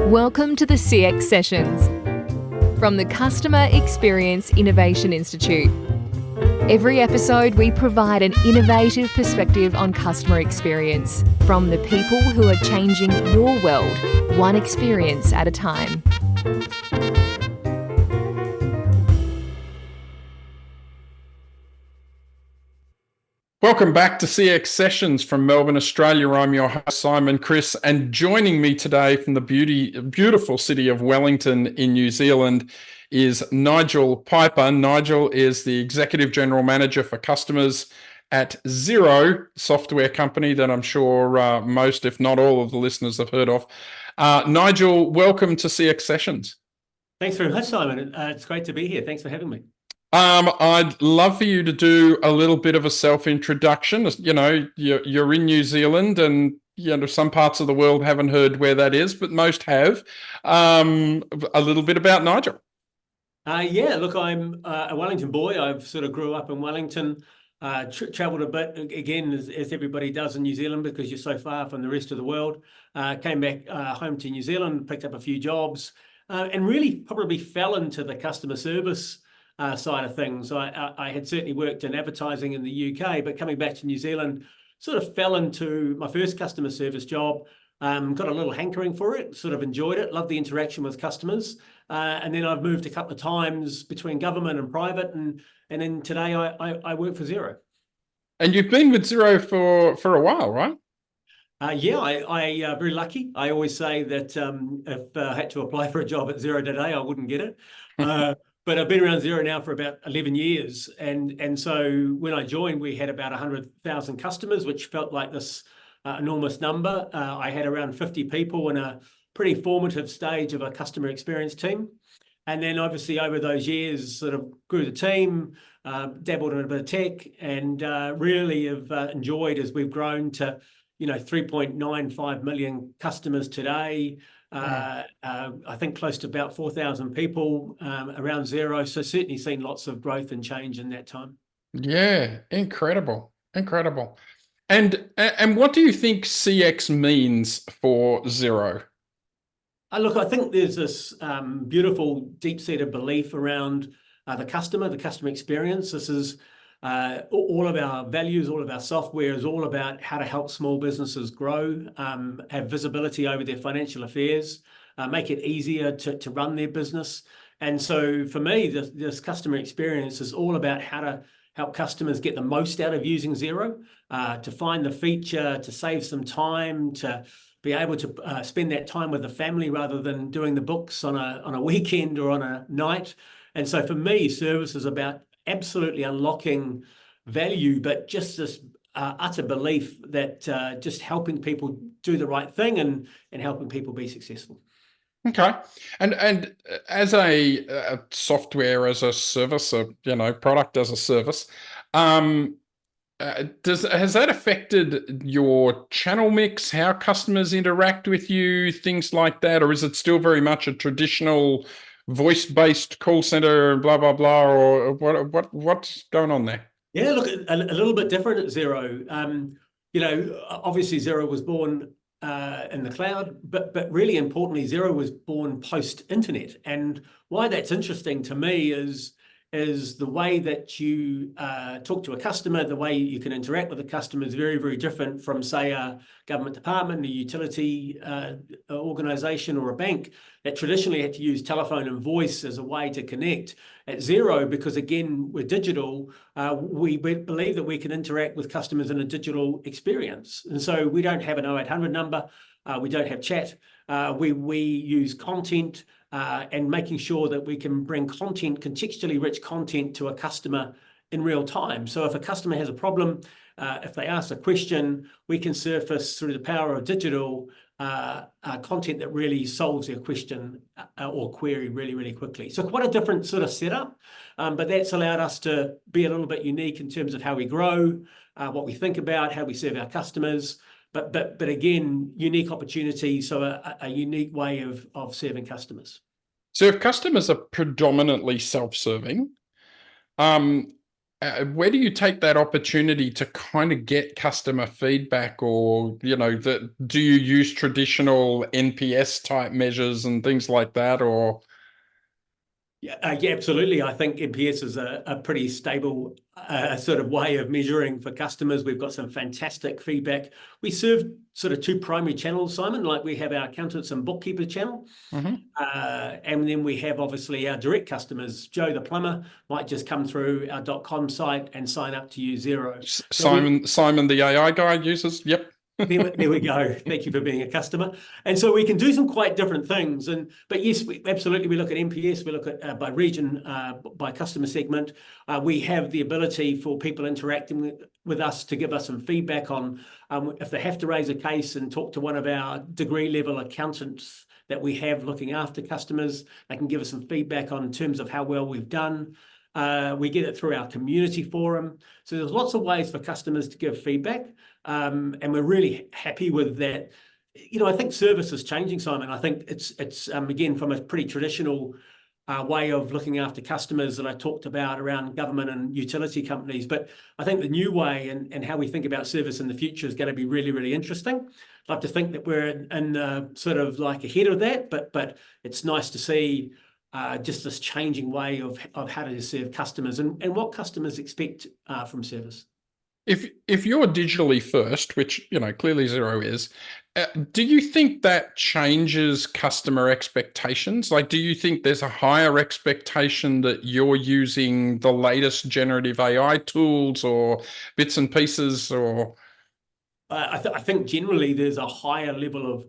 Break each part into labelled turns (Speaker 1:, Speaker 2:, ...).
Speaker 1: Welcome to the CX Sessions from the Customer Experience Innovation Institute. Every episode, we provide an innovative perspective on customer experience from the people who are changing your world, one experience at a time.
Speaker 2: Welcome back to CX Sessions from Melbourne, Australia. I'm your host, Simon Chris, and joining me today from the beautiful city of Wellington in New Zealand is Nigel Piper. Nigel is the Executive General Manager for Customers at Xero software company that I'm sure most, if not all, of the listeners have heard of. Nigel, welcome to CX Sessions.
Speaker 3: Thanks very much, Simon. It's great to be here. Thanks for having me.
Speaker 2: I'd love for you to do a little bit of a self-introduction. You know, you're in New Zealand, and some parts of the world haven't heard where that is, but most have. A little bit about Nigel.
Speaker 3: Look, I'm a Wellington boy. I've sort of grew up in Wellington, travelled a bit, again, as everybody does in New Zealand because you're so far from the rest of the world. Came back home to New Zealand, picked up a few jobs, and really probably fell into the customer service side of things. I had certainly worked in advertising in the UK, but coming back to New Zealand, sort of fell into my first customer service job, got a little hankering for it, sort of enjoyed it, loved the interaction with customers. And then I've moved a couple of times between government and private, and then today I work for Xero.
Speaker 2: And you've been with Xero for a while, right?
Speaker 3: I'm very lucky. I always say that if I had to apply for a job at Xero today, I wouldn't get it. But I've been around Xero now for about 11 years. And so when I joined, we had about 100,000 customers, which felt like this enormous number. I had around 50 people in a pretty formative stage of a customer experience team. And then obviously over those years, sort of grew the team, dabbled in a bit of tech, and really have enjoyed as we've grown to 3.95 million customers today. I think close to about 4,000 people around Xero. So certainly seen lots of growth and change in that time.
Speaker 2: Yeah, incredible. And what do you think CX means for Xero?
Speaker 3: Look, I think there's this beautiful, deep-seated belief around the customer experience. This is all of our values, all of our software is all about how to help small businesses grow, have visibility over their financial affairs, make it easier to run their business. And so for me, this customer experience is all about how to help customers get the most out of using Xero, to find the feature, to save some time, to be able to spend that time with the family rather than doing the books on a weekend or on a night. And so for me, service is about absolutely unlocking value, but just this utter belief that just helping people do the right thing and helping people be successful.
Speaker 2: Okay, and as a software as a service, product as a service, has that affected your channel mix, how customers interact with you, things like that, or is it still very much a traditional voice-based call center, blah blah blah, or what's going on there?
Speaker 3: Yeah, look, a little bit different at Xero. Obviously Xero was born in the cloud, but really importantly, Xero was born post-internet. And why that's interesting to me is the way that you talk to a customer, the way you can interact with a customer is very, very different from, say, a government department, a utility organization, or a bank that traditionally had to use telephone and voice as a way to connect. At Xero, because again, we're digital, we believe that we can interact with customers in a digital experience. And so we don't have an 0800 number, we don't have chat, we use content, and making sure that we can bring content, contextually rich content, to a customer in real time. So if a customer has a problem, if they ask a question, we can surface through the power of digital content that really solves their question or query really, really quickly. So quite a different sort of setup, but that's allowed us to be a little bit unique in terms of how we grow, what we think about, how we serve our customers. But again, unique opportunity, so a unique way of serving customers.
Speaker 2: So if customers are predominantly self-serving, where do you take that opportunity to kind of get customer feedback, or do you use traditional NPS type measures and things like that, or?
Speaker 3: Yeah, absolutely. I think NPS is a pretty stable sort of way of measuring for customers. We've got some fantastic feedback. We serve sort of two primary channels, Simon. Like we have our accountants and bookkeeper channel, and then we have obviously our direct customers. Joe the plumber might just come through our .com site and sign up to use Xero.
Speaker 2: Simon the AI guy uses. Yep.
Speaker 3: There we go. Thank you for being a customer. And so we can do some quite different things. But yes, absolutely, we look at NPS. We look at by region, by customer segment. We have the ability for people interacting with us to give us some feedback on if they have to raise a case and talk to one of our degree level accountants that we have looking after customers. They can give us some feedback on in terms of how well we've done. We get it through our community forum. So there's lots of ways for customers to give feedback. And we're really happy with that. I think service is changing, Simon. I think it's again, from a pretty traditional way of looking after customers that I talked about around government and utility companies. But I think the new way and how we think about service in the future is going to be really, really interesting. I'd like to think that we're in sort of like ahead of that, but it's nice to see just this changing way of how to serve customers and what customers expect from service.
Speaker 2: If you're digitally first, which clearly Xero is, do you think that changes customer expectations? Like, do you think there's a higher expectation that you're using the latest generative AI tools or bits and pieces, or?
Speaker 3: I think generally there's a higher level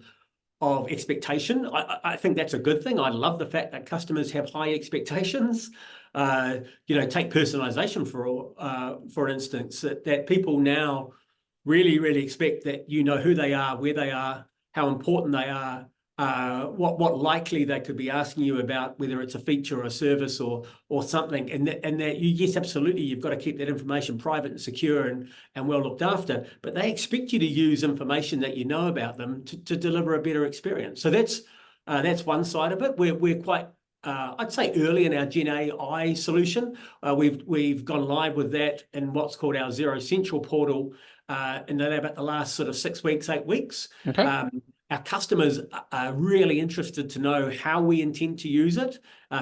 Speaker 3: of expectation. I think that's a good thing. I love the fact that customers have high expectations. Take personalization for instance, that people now really, really expect that who they are, where they are, how important they are, what likely they could be asking you about, whether it's a feature or a service or something, and that yes, absolutely, you've got to keep that information private and secure and well looked after. But they expect you to use information that you know about them to deliver a better experience. So that's one side of it. We're quite I'd say early in our Gen AI solution. We've gone live with that in what's called our Xero Central portal in about the last sort of 6 weeks, 8 weeks.
Speaker 2: Okay.
Speaker 3: Our customers are really interested to know how we intend to use it,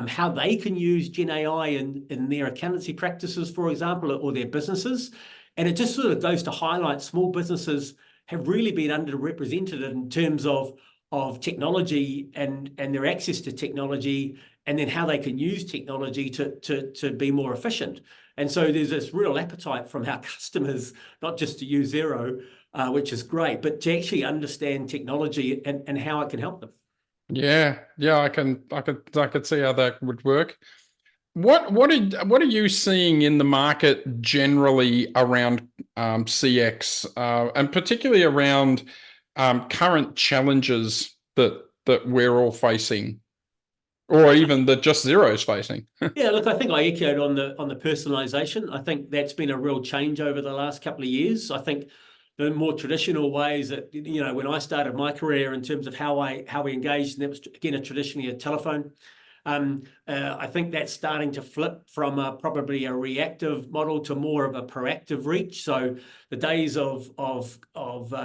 Speaker 3: how they can use Gen AI in their accountancy practices, for example, or their businesses. And it just sort of goes to highlight small businesses have really been underrepresented in terms of technology and their access to technology, and then how they can use technology to be more efficient. And so there's this real appetite from our customers, not just to use Xero, which is great, but to actually understand technology and how it can help them.
Speaker 2: Yeah, I could see how that would work. What are you seeing in the market generally around CX, and particularly around current challenges that we're all facing, or even that just Xero's facing?
Speaker 3: Yeah, look, I think I echoed on the personalization. I think that's been a real change over the last couple of years. I think the more traditional ways that when I started my career in terms of how we engaged, and that was again traditionally a telephone. I think that's starting to flip from probably a reactive model to more of a proactive reach. So the days of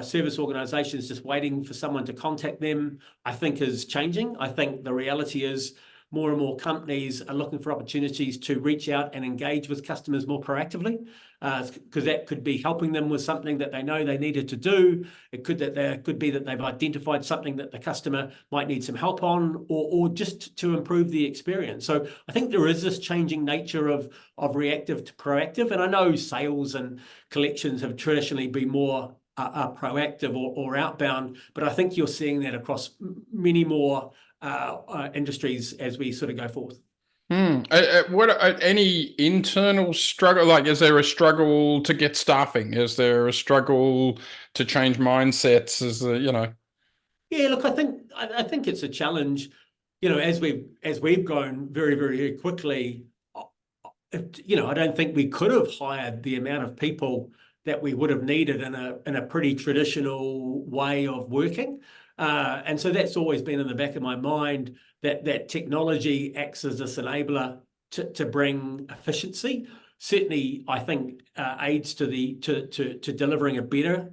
Speaker 3: service organisations just waiting for someone to contact them, I think, is changing. I think the reality is more and more companies are looking for opportunities to reach out and engage with customers more proactively, because that could be helping them with something that they know they needed to do. It could be that they've identified something that the customer might need some help on, or just to improve the experience. So I think there is this changing nature of reactive to proactive. And I know sales and collections have traditionally been more proactive or outbound, but I think you're seeing that across many more industries as we sort of go forth.
Speaker 2: What any internal struggle? Like, is there a struggle to get staffing? Is there a struggle to change mindsets?
Speaker 3: Yeah, look, I think it's a challenge. As we've grown very, very quickly. I don't think we could have hired the amount of people that we would have needed in a pretty traditional way of working. And so that's always been in the back of my mind, that technology acts as this enabler to bring efficiency. certainly, I think, aids to delivering a better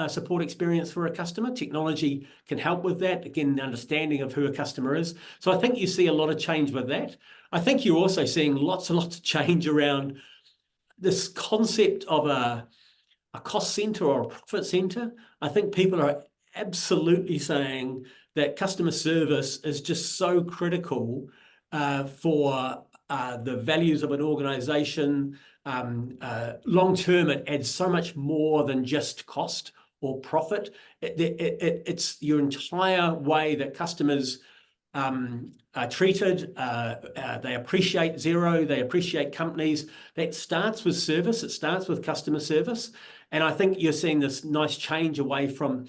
Speaker 3: support experience for a customer. Technology can help with that. Again, understanding of who a customer is. So I think you see a lot of change with that. I think you're also seeing lots and lots of change around this concept of a cost center or a profit center. I think people are absolutely saying that customer service is just so critical for the values of an organization. Long term, it adds so much more than just cost or profit. It's your entire way that customers are treated. They appreciate Xero. They appreciate companies. That starts with service. It starts with customer service. And I think you're seeing this nice change away from,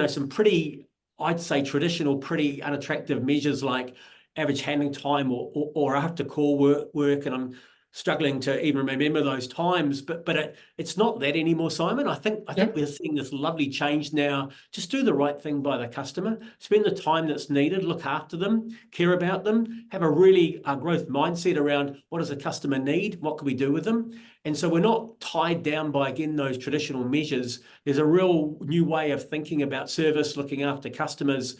Speaker 3: some pretty, I'd say, traditional, pretty unattractive measures like average handling time or after call work. And I'm struggling to even remember those times, but it's not that anymore, Simon. I think we're seeing this lovely change now. Just do the right thing by the customer, spend the time that's needed, look after them, care about them, have a really growth mindset around what does the customer need, what can we do with them. And so we're not tied down by, again, those traditional measures. There's a real new way of thinking about service, looking after customers,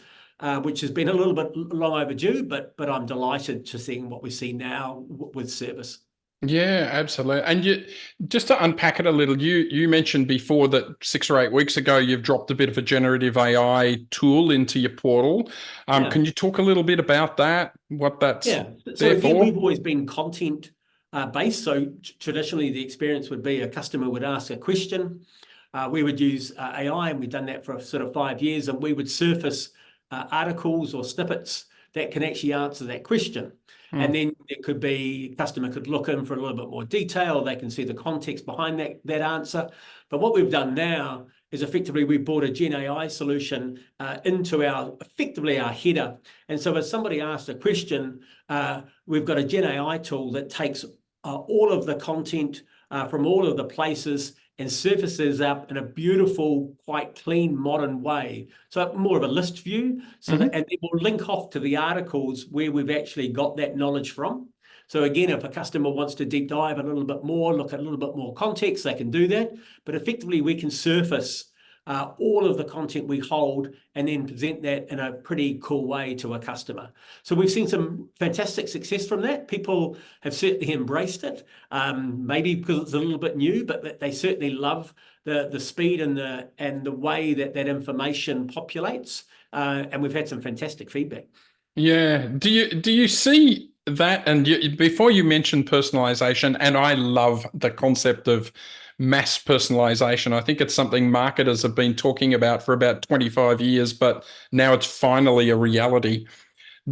Speaker 3: which has been a little bit long overdue, but I'm delighted to seeing what we see now with service.
Speaker 2: Yeah, absolutely. And just to unpack it a little, you mentioned before that 6 or 8 weeks ago, you've dropped a bit of a generative AI tool into your portal. Can you talk a little bit about that, what that's
Speaker 3: so again, we've always been content based. So traditionally, the experience would be a customer would ask a question. We would use AI, and we've done that for sort of 5 years, and we would surface articles or snippets that can actually answer that question. And then it could be, customer could look in for a little bit more detail. They can see the context behind that answer. But what we've done now is effectively we brought a Gen AI solution into effectively our header. And so if somebody asks a question, we've got a Gen AI tool that takes all of the content from all of the places and surfaces up in a beautiful, quite clean, modern way. So more of a list view. So and then we'll link off to the articles where we've actually got that knowledge from. So again, if a customer wants to deep dive a little bit more, look at a little bit more context, they can do that. But effectively, we can surface all of the content we hold and then present that in a pretty cool way to a customer. So we've seen some fantastic success from that. People have certainly embraced it, maybe because it's a little bit new, but they certainly love the speed and the way that information populates. And we've had some fantastic feedback.
Speaker 2: Yeah. Do you see that? And before you mentioned personalization, and I love the concept of mass personalization. I think it's something marketers have been talking about for about 25 years, but now it's finally a reality.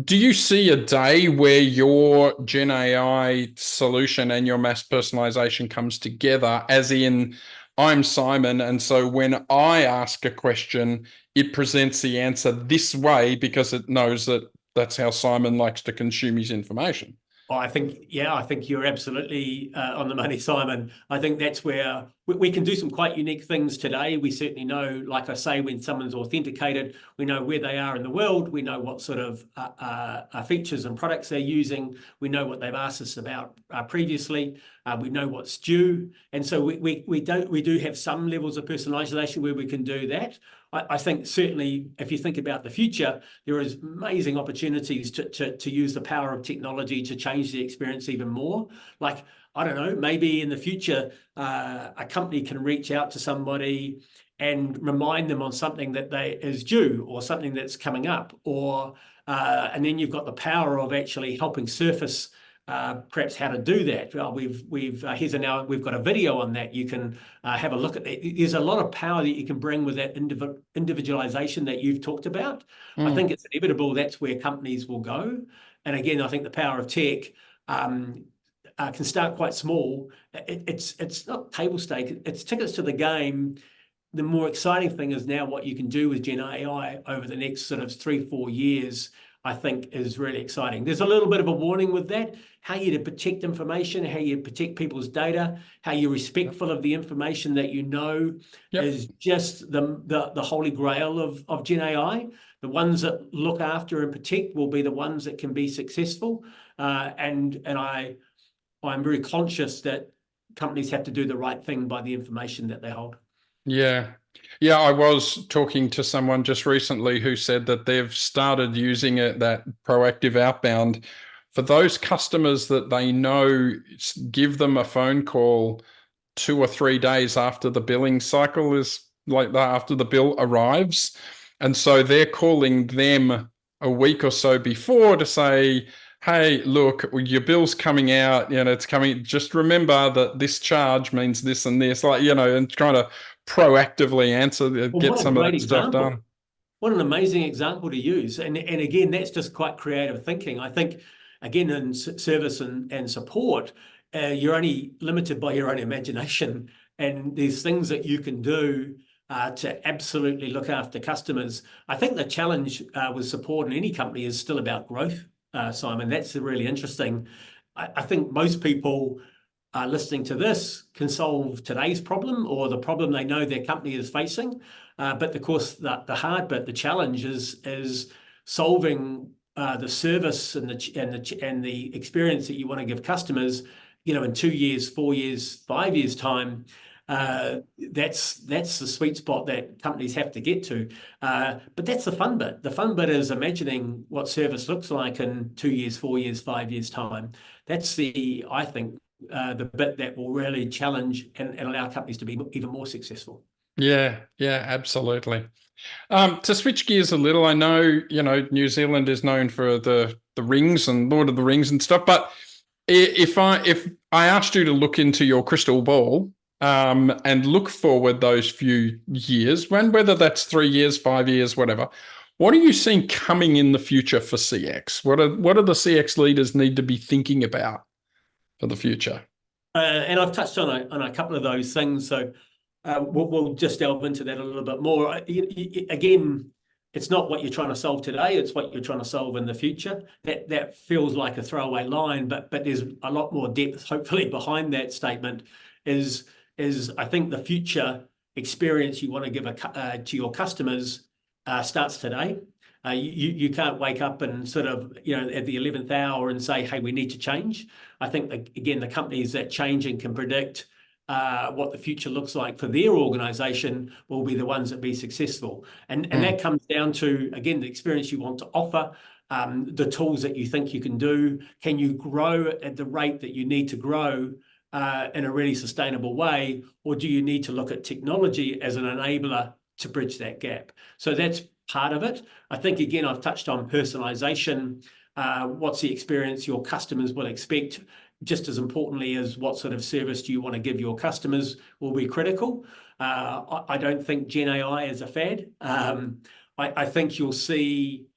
Speaker 2: Do you see a day where your Gen AI solution and your mass personalization comes together, as in I'm Simon, and so when I ask a question, it presents the answer this way because it knows that that's how Simon likes to consume his information?
Speaker 3: Well, I think you're absolutely on the money, Simon. I think that's where we can do some quite unique things today. We certainly know, like I say, when someone's authenticated, we know where they are in the world. We know what sort of features and products they're using. We know what they've asked us about previously. We know what's due. And so we do have some levels of personalization where we can do that. I think certainly if you think about the future, there is amazing opportunities to use the power of technology to change the experience even more. Like, I don't know, maybe in the future, a company can reach out to somebody and remind them on something that is due or something that's coming up, and then you've got the power of actually helping surface perhaps how to do that. Well, we've got a video on that. You can have a look at that. There's a lot of power that you can bring with that individualization that you've talked about. I think it's inevitable that's where companies will go. And again, I think the power of tech can start quite small. It's not table stake. It's tickets to the game. The more exciting thing is now what you can do with Gen AI over the next sort of 3-4 years, I think is really exciting. There's a little bit of a warning with that, how you to protect information, how you protect people's data, how you're respectful of the information that you know is just the holy grail of Gen AI. The ones that look after and protect will be the ones that can be successful. And I'm very conscious that companies have to do the right thing by the information that they hold.
Speaker 2: Yeah. Yeah, I was talking to someone just recently who said that they've started using it, that proactive outbound, for those customers that they know, give them a phone call 2 or 3 days after the billing cycle is like that, after the bill arrives. And so they're calling them a week or so before to say, hey, look, your bill's coming out, it's coming. Just remember that this charge means this and this, and trying to proactively
Speaker 3: Well,
Speaker 2: get
Speaker 3: what a
Speaker 2: some of
Speaker 3: great
Speaker 2: that stuff
Speaker 3: example.
Speaker 2: done.
Speaker 3: What an amazing example to use. And again, that's just quite creative thinking. I think, again, in service and support, you're only limited by your own imagination. And there's things that you can do to absolutely look after customers. I think the challenge with support in any company is still about growth, Simon. That's really interesting. I think most people listening to this can solve today's problem or the problem they know their company is facing. But of course, the hard bit, the challenge is solving the service and the experience that you want to give customers, in 2 years, 4 years, 5 years time. That's the sweet spot that companies have to get to. But that's the fun bit. The fun bit is imagining what service looks like in 2 years, 4 years, 5 years time. That's I think, the bit that will really challenge and allow companies to be even more successful.
Speaker 2: Yeah, absolutely. To switch gears a little, I know, New Zealand is known for the rings and Lord of the Rings and stuff, but if I asked you to look into your crystal ball and look forward those few years, whether that's 3 years, 5 years, whatever, what are you seeing coming in the future for CX? What are the CX leaders need to be thinking about for the future?
Speaker 3: And I've touched on a couple of those things, so we'll just delve into that a little bit more. Again, it's not what you're trying to solve today; it's what you're trying to solve in the future. That feels like a throwaway line, but there's a lot more depth, hopefully, behind that statement. Is I think the future experience you want to give to your customers starts today. You can't wake up and sort of, at the 11th hour and say, hey, we need to change. I think, again, the companies that change and can predict what the future looks like for their organization will be the ones that be successful. And that comes down to, again, the experience you want to offer, the tools that you think you can do. Can you grow at the rate that you need to grow in a really sustainable way? Or do you need to look at technology as an enabler to bridge that gap? So that's part of it. I think, again, I've touched on personalization. What's the experience your customers will expect? Just as importantly as what sort of service do you want to give your customers will be critical. I don't think Gen AI is a fad. I think you'll see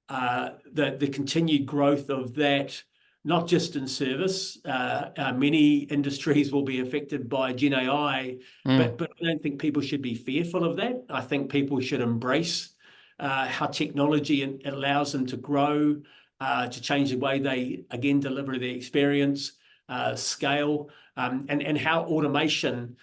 Speaker 3: the continued growth of that, not just in service. Many industries will be affected by Gen AI, but I don't think people should be fearful of that. I think people should embrace how technology allows them to grow, to change the way they, again, deliver their experience, scale, and how automation,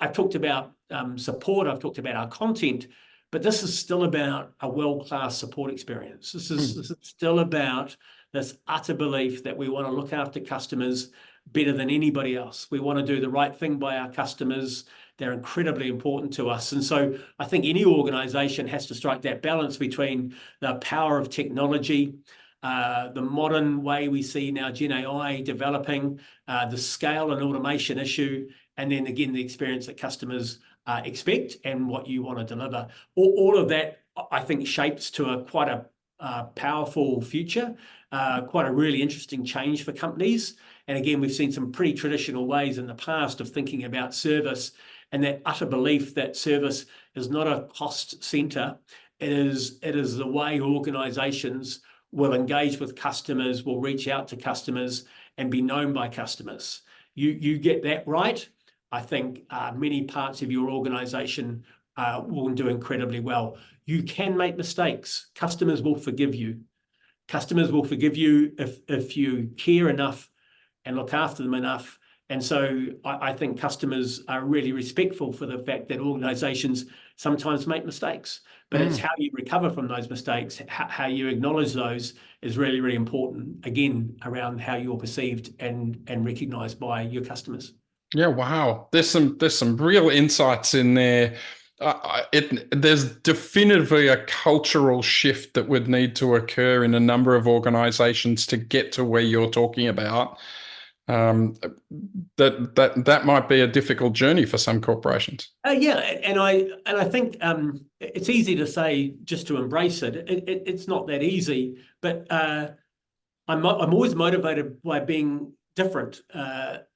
Speaker 3: I've talked about support, I've talked about our content, but this is still about a world-class support experience. This is still about this utter belief that we want to look after customers better than anybody else. We want to do the right thing by our customers. They're incredibly important to us. And so I think any organization has to strike that balance between the power of technology, the modern way we see now Gen AI developing, the scale and automation issue, and then again, the experience that customers expect and what you want to deliver. All of that, I think, shapes to quite a powerful future, quite a really interesting change for companies. And again, we've seen some pretty traditional ways in the past of thinking about service, and that utter belief that service is not a cost center. It is the way organizations will engage with customers, will reach out to customers and be known by customers. You get that right, I think many parts of your organization will do incredibly well. You can make mistakes. Customers will forgive you. Customers will forgive you if you care enough and look after them enough And so I think customers are really respectful for the fact that organizations sometimes make mistakes, but it's how you recover from those mistakes, how you acknowledge those is really, really important, again, around how you're perceived and recognized by your customers.
Speaker 2: Yeah, wow. There's some real insights in there. There's definitively a cultural shift that would need to occur in a number of organizations to get to where you're talking about. That might be a difficult journey for some corporations.
Speaker 3: Yeah, and I think it's easy to say just to embrace it. It's not that easy, but I'm always motivated by being different,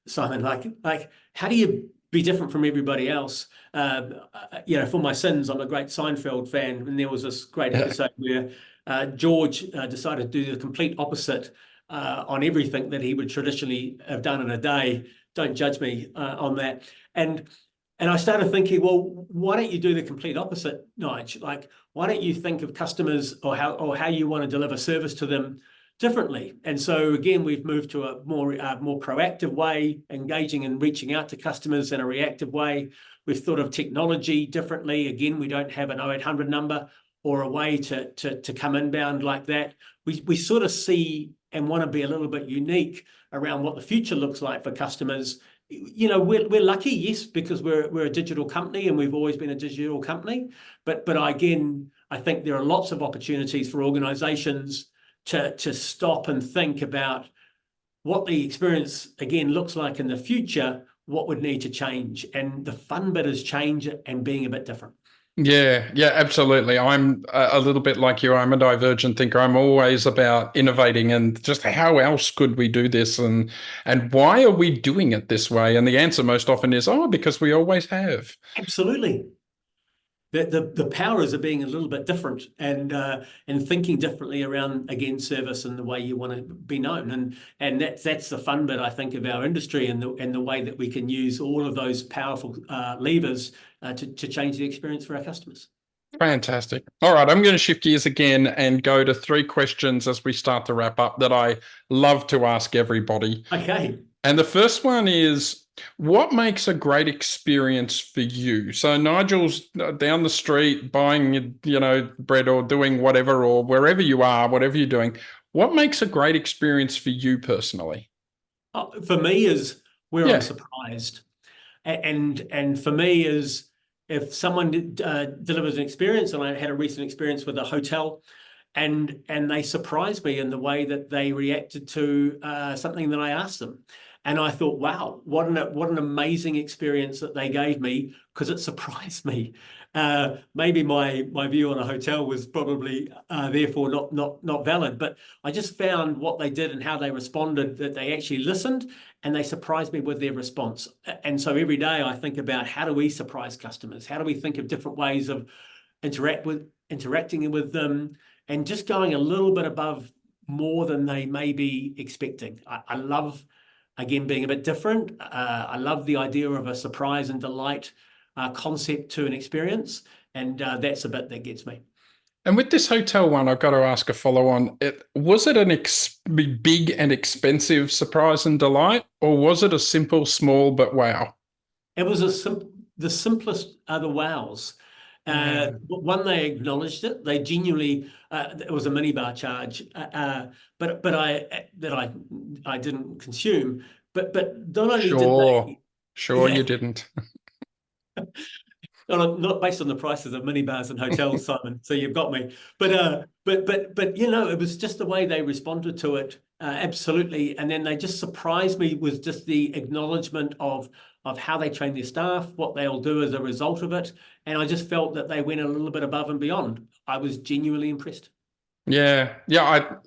Speaker 3: Simon. Like how do you be different from everybody else? For my sins, I'm a great Seinfeld fan, and there was this great episode where George decided to do the complete opposite on everything that he would traditionally have done in a day. Don't judge me on that. And I started thinking, well, why don't you do the complete opposite, Nigel? Like, why don't you think of customers or how you want to deliver service to them differently? And so again, we've moved to a more proactive way, engaging and reaching out to customers in a reactive way. We've thought of technology differently. Again, we don't have an 0800 number or a way to come inbound like that. We sort of see and want to be a little bit unique around what the future looks like for customers. We're lucky, yes, because we're a digital company and we've always been a digital company. But again, I think there are lots of opportunities for organizations to stop and think about what the experience again looks like in the future, what would need to change. And the fun bit is change and being a bit different.
Speaker 2: Yeah, absolutely. I'm a little bit like you. I'm a divergent thinker. I'm always about innovating and just how else could we do this and why are we doing it this way? And the answer most often is, because we always have.
Speaker 3: Absolutely. The powers of being a little bit different and thinking differently around, again, service and the way you want to be known. And that's the fun bit, I think, of our industry and the way that we can use all of those powerful levers to change the experience for our customers.
Speaker 2: Fantastic. All right, I'm going to shift gears again and go to 3 questions as we start to wrap up that I love to ask everybody.
Speaker 3: Okay.
Speaker 2: And the first one is, what makes a great experience for you? So Nigel's down the street buying, bread or doing whatever, or wherever you are, whatever you're doing. What makes a great experience for you personally?
Speaker 3: For me is where I'm surprised. And for me is if someone delivers an experience, and I had a recent experience with a hotel, and they surprised me in the way that they reacted to something that I asked them. And I thought, wow, what an amazing experience that they gave me, because it surprised me. Maybe my view on a hotel was probably therefore not valid, but I just found what they did and how they responded, that they actually listened and they surprised me with their response. And so every day I think about, how do we surprise customers? How do we think of different ways of interacting with them and just going a little bit above more than they may be expecting? I love, again, being a bit different. I love the idea of a surprise and delight concept to an experience, and that's a bit that gets me.
Speaker 2: And with this hotel one, I've got to ask a follow-on. Was it an big and expensive surprise and delight, or was it a simple, small, but wow?
Speaker 3: It was the simplest are the wows. One, they acknowledged it. They genuinely, it was a minibar charge, but I didn't consume. But not only did they...
Speaker 2: Sure, you didn't.
Speaker 3: Not based on the prices of minibars and hotels, Simon. So you've got me. But it was just the way they responded to it. Absolutely. And then they just surprised me with just the acknowledgement of how they train their staff, what they'll do as a result of it. And I just felt that they went a little bit above and beyond. I was genuinely impressed.
Speaker 2: Yeah.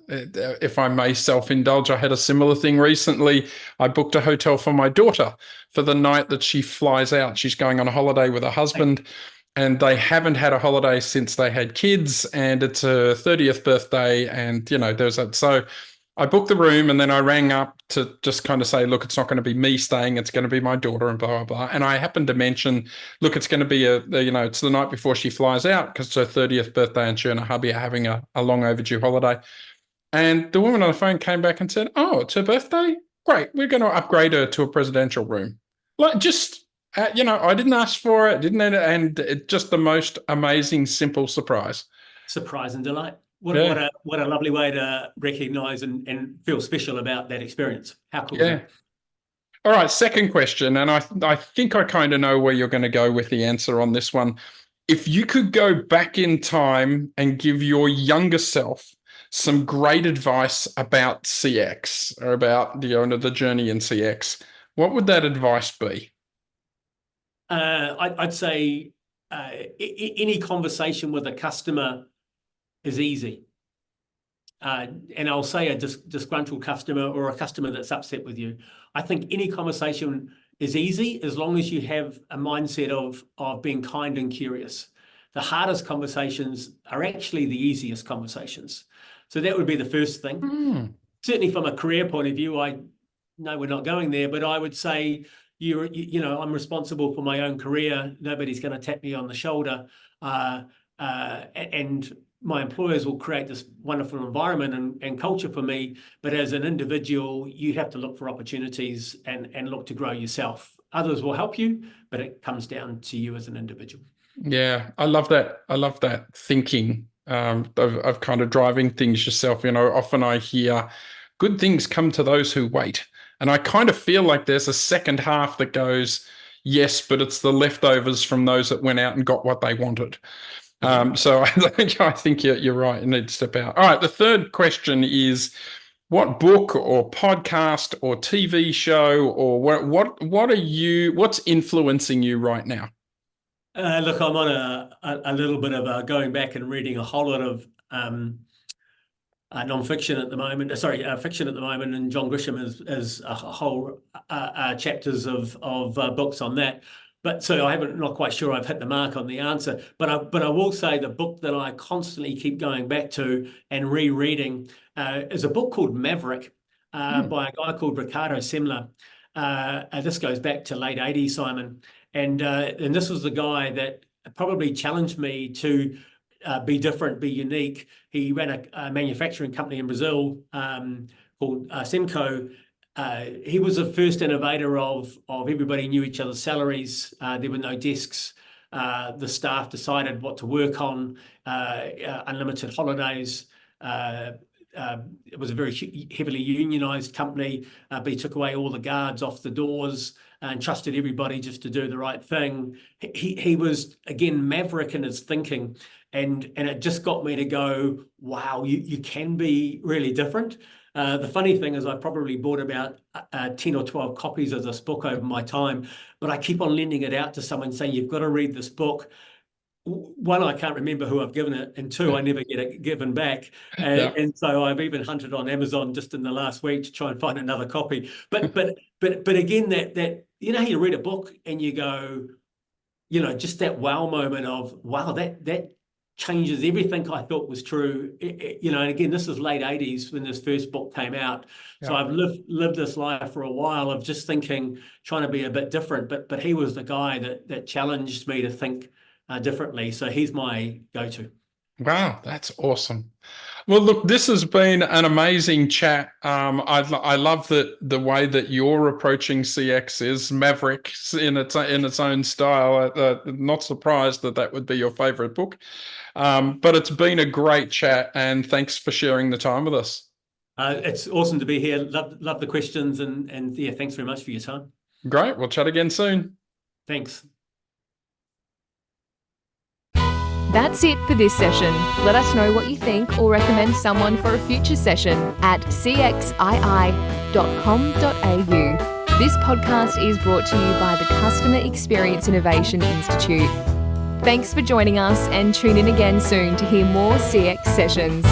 Speaker 2: If I may self-indulge, I had a similar thing recently. I booked a hotel for my daughter for the night that she flies out. She's going on a holiday with her husband, and they haven't had a holiday since they had kids, and it's her 30th birthday. And, so I booked the room, and then I rang up to just kind of say, look, it's not going to be me staying. It's going to be my daughter, and blah, blah, blah. And I happened to mention, look, it's going to be it's the night before she flies out because it's her 30th birthday and she and her hubby are having a long overdue holiday. And the woman on the phone came back and said, oh, it's her birthday? great, we're going to upgrade her to a presidential room. Like, just, I didn't ask for it, and it's just the most amazing, simple surprise.
Speaker 3: Surprise and delight. What
Speaker 2: Yeah.
Speaker 3: a lovely way to recognise and feel special about that experience. How cool is
Speaker 2: Yeah.
Speaker 3: that?
Speaker 2: All right, second question, and I think I kind of know where you're going to go with the answer on this one. If you could go back in time and give your younger self some great advice about CX or about the journey in CX, what would that advice be?
Speaker 3: I'd say any conversation with a customer is easy. And I'll say a disgruntled customer or a customer that's upset with you. I think any conversation is easy as long as you have a mindset of being kind and curious. The hardest conversations are actually the easiest conversations. So that would be the first thing. Certainly from a career point of view, I know we're not going there, but I would say I'm responsible for my own career. Nobody's going to tap me on the shoulder. And my employers will create this wonderful environment and culture for me. But as an individual, you have to look for opportunities and look to grow yourself. Others will help you, but it comes down to you as an individual.
Speaker 2: Yeah, I love that. I love that thinking of kind of driving things yourself. Often I hear good things come to those who wait. And I kind of feel like there's a second half that goes, yes, but it's the leftovers from those that went out and got what they wanted. So I think you're right. You need to step out. All right. The third question is, what book or podcast or TV show or what's influencing you right now?
Speaker 3: Look, I'm on a little bit of going back and reading a whole lot of non-fiction at the moment. Fiction at the moment, and John Grisham is a whole chapters of books on that. But so not quite sure I've hit the mark on the answer. But I will say the book that I constantly keep going back to and rereading is a book called Maverick by a guy called Ricardo Semler. This goes back to late 80s, Simon. And this was the guy that probably challenged me to be different, be unique. He ran a manufacturing company in Brazil called Semco. He was the first innovator of everybody knew each other's salaries. There were no desks. The staff decided what to work on, unlimited holidays. It was a very heavily unionized company, but he took away all the guards off the doors and trusted everybody just to do the right thing. He was, again, maverick in his thinking. And it just got me to go, wow, you can be really different. The funny thing is I probably bought about 10 or 12 copies of this book over my time, but I keep on lending it out to someone saying, you've got to read this book. One, I can't remember who I've given it, and two, I never get it given back. And so I've even hunted on Amazon just in the last week to try and find another copy. But again, that you read a book and you go, just that wow moment of wow, that changes everything I thought was true. And again, this is late 80s when this first book came out. Yeah. So I've lived this life for a while of just thinking, trying to be a bit different. But he was the guy that challenged me to think differently. So he's my go-to.
Speaker 2: Wow, that's awesome. Well, look, this has been an amazing chat. I love the way that you're approaching CX is maverick in its own style. Not surprised that would be your favorite book. But it's been a great chat, and thanks for sharing the time with us.
Speaker 3: It's awesome to be here. Love the questions, and yeah, thanks very much for your time.
Speaker 2: Great. We'll chat again soon.
Speaker 3: Thanks.
Speaker 1: That's it for this session. Let us know what you think or recommend someone for a future session at cxii.com.au. This podcast is brought to you by the Customer Experience Innovation Institute. Thanks for joining us, and tune in again soon to hear more CX sessions.